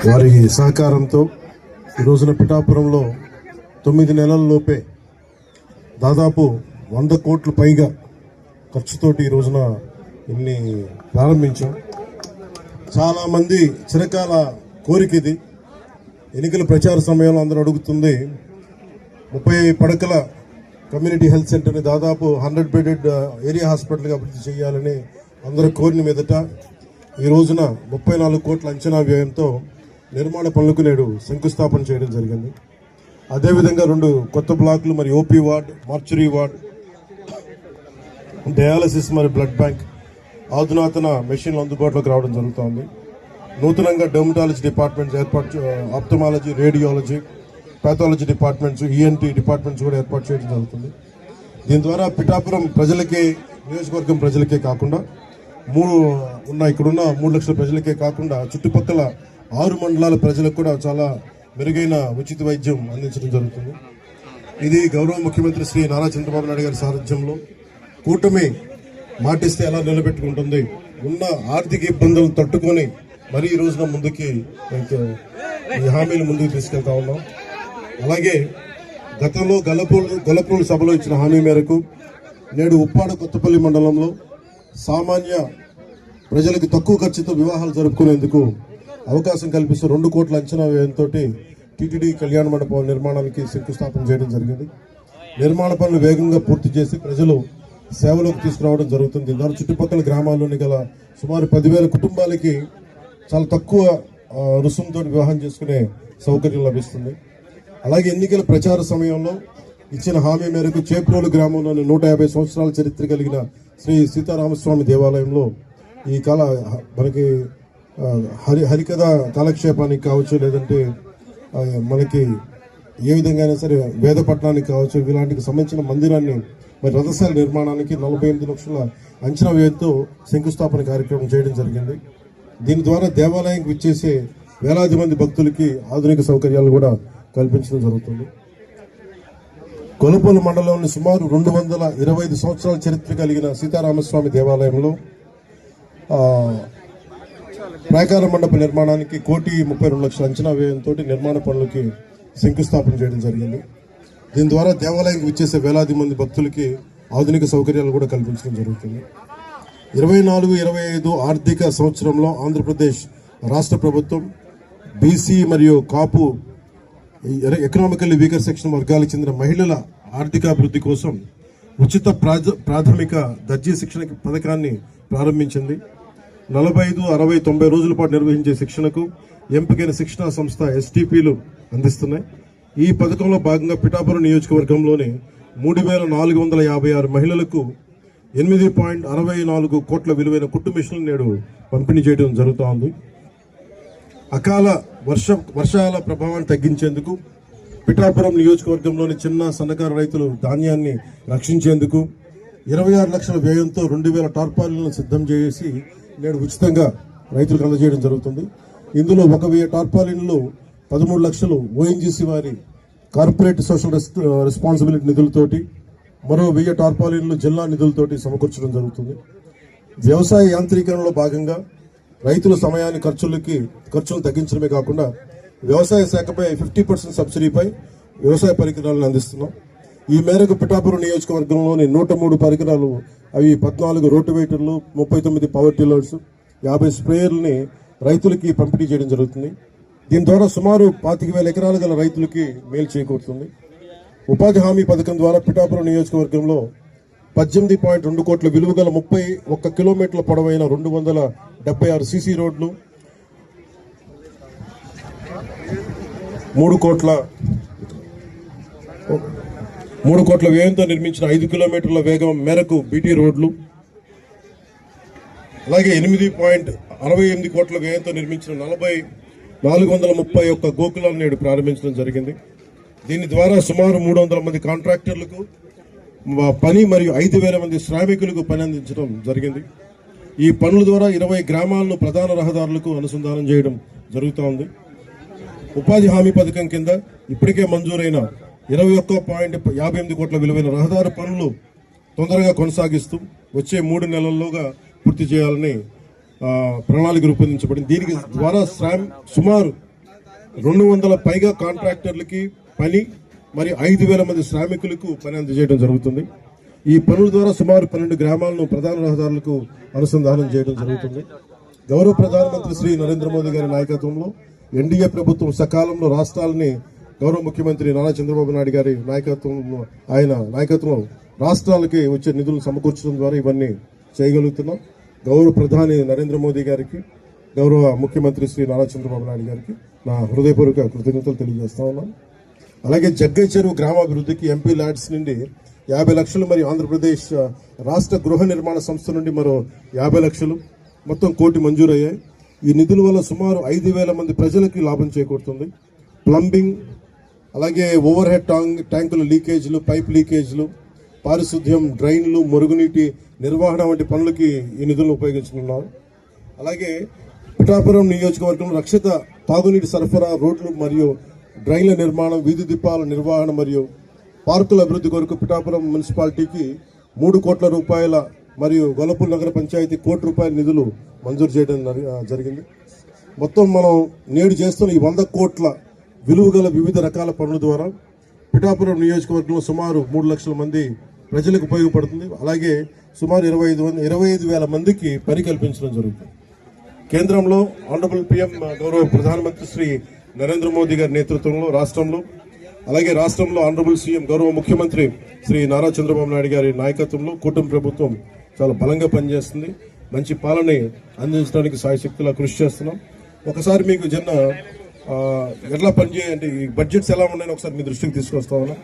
వారి సహకారంతో ఈ రోజున పిఠాపురంలో 9 నెలల్లోపే దాదాపు 100 కోట్ల పైగా ఖర్చుతోటి ఈ రోజున ఇన్ని ప్రారంభించాం. చాలామంది చిరకాల కోరిక ఇది. ఎన్నికల ప్రచార సమయంలో అందరూ అడుగుతుంది 30 పడకల కమ్యూనిటీ హెల్త్ సెంటర్ని దాదాపు 100 బెడెడ్ ఏరియా హాస్పిటల్గా అభివృద్ధి చేయాలని అందరూ కోరిన మీదట ఈ రోజున 34 కోట్ల అంచనా వ్యయంతో నిర్మాణ పనులకు నేడు శంకుస్థాపన చేయడం జరిగింది. అదేవిధంగా 2 కొత్త బ్లాకులు మరి OP ward, mortuary ward, dialysis మరి బ్లడ్ బ్యాంక్ ఆధునాతన మెషిన్లు అందుబాటులోకి రావడం జరుగుతోంది. నూతనంగా dermatology departments ophthalmology, radiology, pathology departments, ENT departments కూడా ఏర్పాటు చేయడం జరుగుతుంది. దీని ద్వారా పిఠాపురం ప్రజలకే, నియోజకవర్గం ప్రజలకే కాకుండా ఇక్కడున్న 3 లక్షల ప్రజలకే కాకుండా చుట్టుపక్కల 6 మండలాల ప్రజలకు కూడా చాలా మెరుగైన ఉచిత వైద్యం అందించడం జరుగుతుంది. ఇది గౌరవ ముఖ్యమంత్రి శ్రీ నారా చంద్రబాబు నాయుడు గారి సారథ్యంలో కూటమి మాటిస్తే ఎలా నిలబెట్టుకుంటుంది, ఉన్న ఆర్థిక ఇబ్బందులను తట్టుకొని మరీ ఈ రోజున ముందుకి ఈ హామీలు ముందుకు తీసుకెళ్తా ఉన్నాం. అలాగే గతంలో గొల్లపూడి సభలో ఇచ్చిన హామీ మేరకు నేడు ఉప్పాడ కొత్తపల్లి మండలంలో సామాన్య ప్రజలకు తక్కువ ఖర్చుతో వివాహాలు జరుపుకునేందుకు అవకాశం కల్పిస్తూ 2 కోట్ల అంచనా వ్యయంతో టీటీడీ కళ్యాణ మండపం నిర్మాణానికి శంకుస్థాపన చేయడం జరిగింది. నిర్మాణ పనులు వేగంగా పూర్తి చేసి ప్రజలు సేవలోకి తీసుకురావడం జరుగుతుంది. దాని చుట్టుపక్కల గ్రామాల్లోని గల సుమారు 10,000 కుటుంబాలకి చాలా తక్కువ రుసుముతో వివాహం చేసుకునే సౌకర్యం లభిస్తుంది. అలాగే ఎన్నికల ప్రచార సమయంలో ఇచ్చిన హామీ మేరకు చేప్రోలు గ్రామంలోని 150 సంవత్సరాల చరిత్ర కలిగిన శ్రీ సీతారామస్వామి దేవాలయంలో ఈ మనకి హరికథ కాలక్షేపానికి కావచ్చు, లేదంటే మనకి ఏ విధంగా అయినా సరే వేద పట్టణానికి కావచ్చు, ఇలాంటికి సంబంధించిన మందిరాన్ని మరి రథశాల నిర్మాణానికి 48 లక్షల అంచనా వ్యయంతో శంకుస్థాపన కార్యక్రమం చేయడం జరిగింది. దీని ద్వారా దేవాలయానికి విచ్చేసే వేలాది మంది భక్తులకి ఆధునిక సౌకర్యాలు కూడా కల్పించడం జరుగుతుంది. కొలపూలు మండలంలోని సుమారు 225 సంవత్సరాల చరిత్ర కలిగిన సీతారామస్వామి దేవాలయంలో ప్రాకార మండప నిర్మాణానికి 1,32,00,000 అంచనా వ్యయంతో నిర్మాణ పనులకి శంకుస్థాపన చేయడం జరిగింది. దీని ద్వారా దేవాలయానికి విచ్చేసే వేలాది మంది భక్తులకి ఆధునిక సౌకర్యాలు కూడా కల్పించడం జరుగుతుంది. 24-25 ఆర్థిక సంవత్సరంలో ఆంధ్రప్రదేశ్ రాష్ట్ర ప్రభుత్వం బీసీ మరియు కాపు ఎకనామికల్లీ వీకర్ సెక్షన్ వర్గాలకు చెందిన మహిళల ఆర్థికాభివృద్ధి కోసం ఉచిత ప్రాథమిక దర్జీ శిక్షణ పథకాన్ని ప్రారంభించింది. 45, 60, 90 రోజుల పాటు నిర్వహించే శిక్షణకు ఎంపికైన శిక్షణా సంస్థ ఎస్టీపీలు అందిస్తున్నాయి. ఈ పథకంలో భాగంగా పిఠాపురం నియోజకవర్గంలోని 3,456 మహిళలకు 8.64 కోట్ల విలువైన కుట్టు మిషన్లు నేడు పంపిణీ చేయడం జరుగుతోంది. అకాల వర్షాల ప్రభావాన్ని తగ్గించేందుకు పిఠాపురం నియోజకవర్గంలోని చిన్న సన్నకారు రైతులు ధాన్యాన్ని రక్షించేందుకు 26 లక్షల వ్యయంతో 2,000 టార్పాలిన్లను సిద్ధం చేసి నేడు ఉచితంగా రైతులకు అందజేయడం జరుగుతుంది. ఇందులో 1,000 టార్పాలిన్లు 13 లక్షలు ఓఎన్జీసీ వారి కార్పొరేట్ సోషల్ రెస్పాన్సిబిలిటీ నిధులతోటి, మరో 1000 టార్పాలిన్లు జిల్లా నిధులతోటి సమకూర్చడం జరుగుతుంది. వ్యవసాయ యాంత్రీకరణలో భాగంగా రైతుల సమయాన్ని ఖర్చులను తగ్గించడమే కాకుండా వ్యవసాయ శాఖపై 50% సబ్సిడీపై వ్యవసాయ పరికరాలను అందిస్తున్నాం. ఈ మేరకు పిఠాపురం నియోజకవర్గంలోని 103 పరికరాలు, అవి 14 రోటివేటర్లు, 39 పవర్ టిల్లర్స్, 50 స్ప్రేయర్లని రైతులకి పంపిణీ చేయడం జరుగుతుంది. దీని ద్వారా సుమారు 25,000 ఎకరాలు గల రైతులకి మేలు చేకూరుతుంది. ఉపాధి హామీ పథకం ద్వారా పిఠాపురం నియోజకవర్గంలో 18.2 కోట్ల విలువ గల 31 కిలోమీటర్ల పొడవైన 276 సీసీ రోడ్లు, 3 కోట్ల వ్యయంతో నిర్మించిన 5 కిలోమీటర్ల వేగం మేరకు బీటీ రోడ్లు, అలాగే 8.68 కోట్ల వ్యయంతో నిర్మించిన 431 గోకులాలను నేడు ప్రారంభించడం జరిగింది. దీని ద్వారా సుమారు 300 మంది కాంట్రాక్టర్లకు పని మరియు 5,000 మంది శ్రామికులకు పని అందించడం జరిగింది. ఈ పనుల ద్వారా 20 గ్రామాలను ప్రధాన రహదారులకు అనుసంధానం చేయడం జరుగుతోంది. ఉపాధి హామీ పథకం కింద ఇప్పటికే మంజూరైన 21.58 కోట్ల విలువైన రహదారి పనులు తొందరగా కొనసాగిస్తూ వచ్చే 3 నెలల్లోగా పూర్తి చేయాలని ప్రణాళిక రూపొందించబడింది. దీనికి ద్వారా సుమారు 200 పైగా కాంట్రాక్టర్లకి పని, మరి 5,000 మంది శ్రామికులకు పని అందజేయడం జరుగుతుంది. ఈ పనుల ద్వారా సుమారు 12 గ్రామాలను ప్రధాన రహదారులకు అనుసంధానం చేయడం జరుగుతుంది. గౌరవ ప్రధానమంత్రి శ్రీ నరేంద్ర మోదీ గారి నాయకత్వంలో ఎన్డీఏ ప్రభుత్వం సకాలంలో రాష్ట్రాలని గౌరవ ముఖ్యమంత్రి నారా చంద్రబాబు నాయుడు గారి నాయకత్వంలో రాష్ట్రాలకి వచ్చే నిధులు సమకూర్చడం ద్వారా ఇవన్నీ చేయగలుగుతున్నాం. గౌరవ ప్రధాని నరేంద్ర మోదీ గారికి, గౌరవ ముఖ్యమంత్రి శ్రీ నారా చంద్రబాబు నాయుడు గారికి నా హృదయపూర్వక కృతజ్ఞతలు తెలియజేస్తా ఉన్నాను. అలాగే జగ్గై చెరువు గ్రామాభివృద్ధికి ఎంపీ ల్యాడ్స్ నుండి 50 లక్షలు, మరియు ఆంధ్రప్రదేశ్ రాష్ట్ర గృహ నిర్మాణ సంస్థ నుండి మరో 50 లక్షలు, మొత్తం 1 కోటి మంజూరయ్యాయి. ఈ నిధుల వల్ల సుమారు 5,000 మంది ప్రజలకి లాభం చేకూరుతుంది. ప్లంబింగ్, అలాగే ఓవర్ హెడ్ ట్యాంకుల లీకేజీలు, పైప్ లీకేజీలు, పారిశుద్ధ్యం, డ్రైన్లు, మురుగునీటి నిర్వహణ వంటి పనులకి ఈ నిధులను ఉపయోగించుకున్నారు. అలాగే పిఠాపురం నియోజకవర్గంలో రక్షిత తాగునీటి సరఫరా, రోడ్లు మరియు డ్రైన్ల నిర్మాణం, వీధి దీపాల నిర్వహణ మరియు పార్కుల అభివృద్ధి కొరకు పిఠాపురం మున్సిపాలిటీకి 3 కోట్ల రూపాయల మరియు గొల్లపూర్ నగర పంచాయతీ 1 కోటి రూపాయల నిధులు మంజూరు చేయడం జరిగింది. మొత్తం మనం నేడు చేస్తున్న ఈ 100 కోట్ల విలువ గల వివిధ రకాల పనుల ద్వారా పిఠాపురం నియోజకవర్గంలో సుమారు 3 లక్షల మంది ప్రజలకు ఉపయోగపడుతుంది. అలాగే సుమారు 25,000 మందికి పని కల్పించడం జరుగుతుంది. కేంద్రంలో ఆనరబుల్ పిఎం గౌరవ ప్రధానమంత్రి శ్రీ నరేంద్ర మోదీ గారి నేతృత్వంలో రాష్ట్రంలో, అలాగే రాష్ట్రంలో ఆనరబుల్ సీఎం గౌరవ ముఖ్యమంత్రి శ్రీ నారా చంద్రబాబు నాయుడు గారి నాయకత్వంలో కూటమి ప్రభుత్వం చాలా బలంగా పనిచేస్తుంది. మంచి పాలన అందించడానికి సాయశక్తులా కృషి చేస్తున్నాం. ఒకసారి మీకు ఎట్లా పనిచేయండి, ఈ బడ్జెట్స్ ఎలా ఉన్నాయని ఒకసారి మీ దృష్టికి తీసుకొస్తా ఉన్నాం.